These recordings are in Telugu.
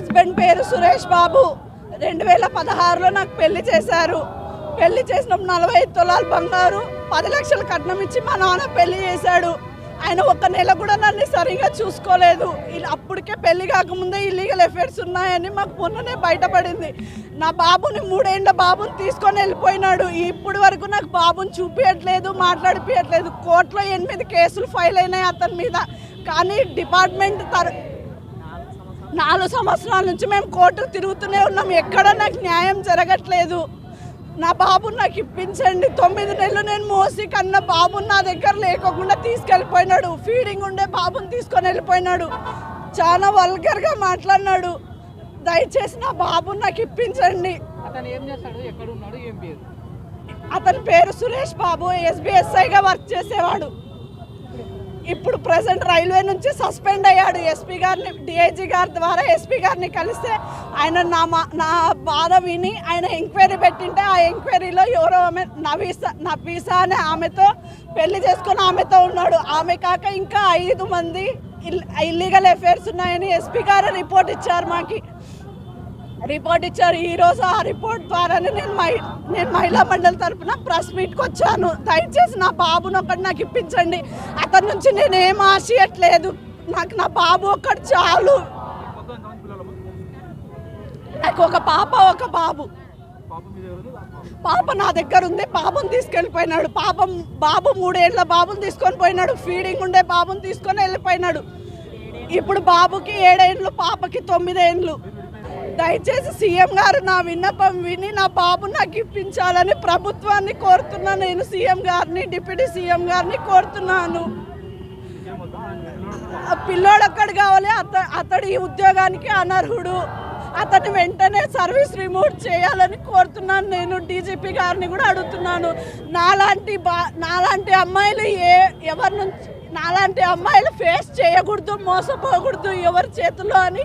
హస్బెండ్ పేరు సురేష్ బాబు. 2016లో నాకు పెళ్లి చేశారు. పెళ్లి చేసినప్పుడు 45 తులాలు బంగారు 10 లక్షలు కట్నం ఇచ్చి మా నాన్న పెళ్లి చేశాడు. ఆయన ఒక్క నెల కూడా నన్ను సరిగా చూసుకోలేదు. అప్పటికే పెళ్లి కాకముందే ఇల్లీగల్ అఫైర్స్ ఉన్నాయని మాకు మొన్ననే బయటపడింది. నా బాబుని 3 ఏళ్ల బాబుని తీసుకొని వెళ్ళిపోయినాడు. ఇప్పటి వరకు నాకు బాబుని చూపించట్లేదు, మాట్లాడిపించట్లేదు. కోర్టులో 8 కేసులు ఫైల్ అయినాయి అతని మీద. కానీ డిపార్ట్మెంట్ 4 సంవత్సరాల నుంచి మేము కోర్టుకు తిరుగుతూనే ఉన్నాం. ఎక్కడ నాకు న్యాయం జరగట్లేదు. నా బాబుని నాకు ఇప్పించండి. 9 నెలలు నేను మోసి కన్నా బాబుని నా దగ్గర లేకోకుండా తీసుకెళ్ళిపోయినాడు. ఫీడింగ్ ఉండే బాబుని తీసుకొని వెళ్ళిపోయినాడు. చాలా వల్గర్గా మాట్లాడినాడు. దయచేసి నా బాబుని నాకు ఇప్పించండి. అతని పేరు సురేష్ బాబు. SBSIగా వర్క్ చేసేవాడు. ఇప్పుడు ప్రజెంట్ రైల్వే నుంచి సస్పెండ్ అయ్యాడు. ఎస్పీ గారిని, డిఐజీ గారి ద్వారా ఎస్పీ గారిని కలిస్తే ఆయన నా బాధ విని ఆయన ఎంక్వైరీ పెట్టింటే ఆ ఎంక్వైరీలో ఎవరో ఆమె నఫీసా అనే ఆమెతో పెళ్లి చేసుకుని ఆమెతో ఉన్నాడు. ఆమె కాక ఇంకా 5 మంది ఇల్లీగల్ అఫైర్స్ ఉన్నాయని ఎస్పీ గారు రిపోర్ట్ ఇచ్చారు. ఈరోజు ఆ రిపోర్ట్ ద్వారానే నేను మహిళా మండలి తరఫున ప్రెస్ మీట్కి వచ్చాను. దయచేసి నా బాబుని ఒకటి నాకు ఇప్పించండి. అతని నుంచి నేనేం ఆశయట్లేదు. నాకు నా బాబు ఒకటి చాలు. నాకు ఒక పాప, ఒక బాబు. పాప నా దగ్గర ఉంది. బాబుని తీసుకెళ్ళిపోయినాడు. బాబు 3 ఏళ్ల బాబుని తీసుకొని పోయినాడు. ఫీడింగ్ ఉండే బాబుని తీసుకొని వెళ్ళిపోయినాడు. ఇప్పుడు బాబుకి 7 ఏళ్ళు, పాపకి 9 ఏళ్ళు. దయచేసి సీఎం గారు నా విన్నపం విని నా బాబు నాకు ఇప్పించాలని ప్రభుత్వాన్ని కోరుతున్నాను. నేను సీఎం గారిని, డిప్యూటీ సీఎం గారిని కోరుతున్నాను. పిల్లోడు అక్కడు కావాలి. అతడు ఈ ఉద్యోగానికి అనర్హుడు. అతన్ని వెంటనే సర్వీస్ రిమూవ్ చేయాలని కోరుతున్నాను. నేను డీజీపీ గారిని కూడా అడుగుతున్నాను. నాలాంటి అమ్మాయిలు నాలాంటి అమ్మాయిలు ఫేస్ చేయకూడదు, మోసపోకూడదు ఎవరి చేతుల్లో అని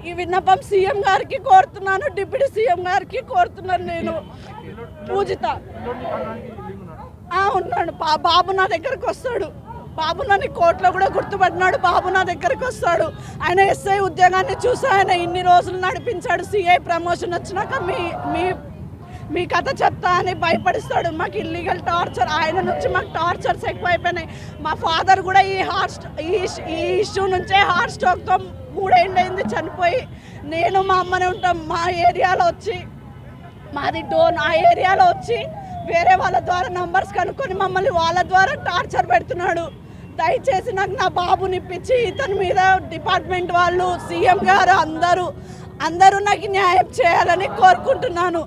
ఈ విన్నపం సీఎం గారికి కోరుతున్నాను, డిప్యూటీ సీఎం గారికి కోరుతున్నాను. నేను పూజిత ఉన్నాడు. బాబు నా దగ్గరకు వస్తాడు. బాబు నన్ను కోర్టులో కూడా గుర్తుపట్టినాడు. బాబు నా దగ్గరికి వస్తాడు. ఆయన ఎస్ఐ ఉద్యోగాన్ని చూసి ఆయన ఇన్ని రోజులు నడిపించాడు. సిఐ ప్రమోషన్ వచ్చినాక మీ కథ చెప్తా అని భయపడిస్తాడు. మాకు ఇల్లీగల్ టార్చర్, ఆయన నుంచి మాకు టార్చర్స్ ఎక్కువ అయిపోయినాయి. మా ఫాదర్ కూడా ఈ ఇష్యూ నుంచే హార్ట్ స్ట్రోక్తో 3 ఏళ్ళు అయింది చనిపోయి. నేను మా అమ్మనే ఉంటాం. మా ఏరియాలో వచ్చి, మాది డోన్, ఆ ఏరియాలో వచ్చి వేరే వాళ్ళ ద్వారా నంబర్స్ కనుక్కొని మమ్మల్ని వాళ్ళ ద్వారా టార్చర్ పెడుతున్నాడు. దయచేసి నాకు నా బాబుని ఇప్పించి ఇతని మీద డిపార్ట్మెంట్ వాళ్ళు, సీఎం గారు అందరూ నాకు న్యాయం చేయాలని కోరుకుంటున్నాను.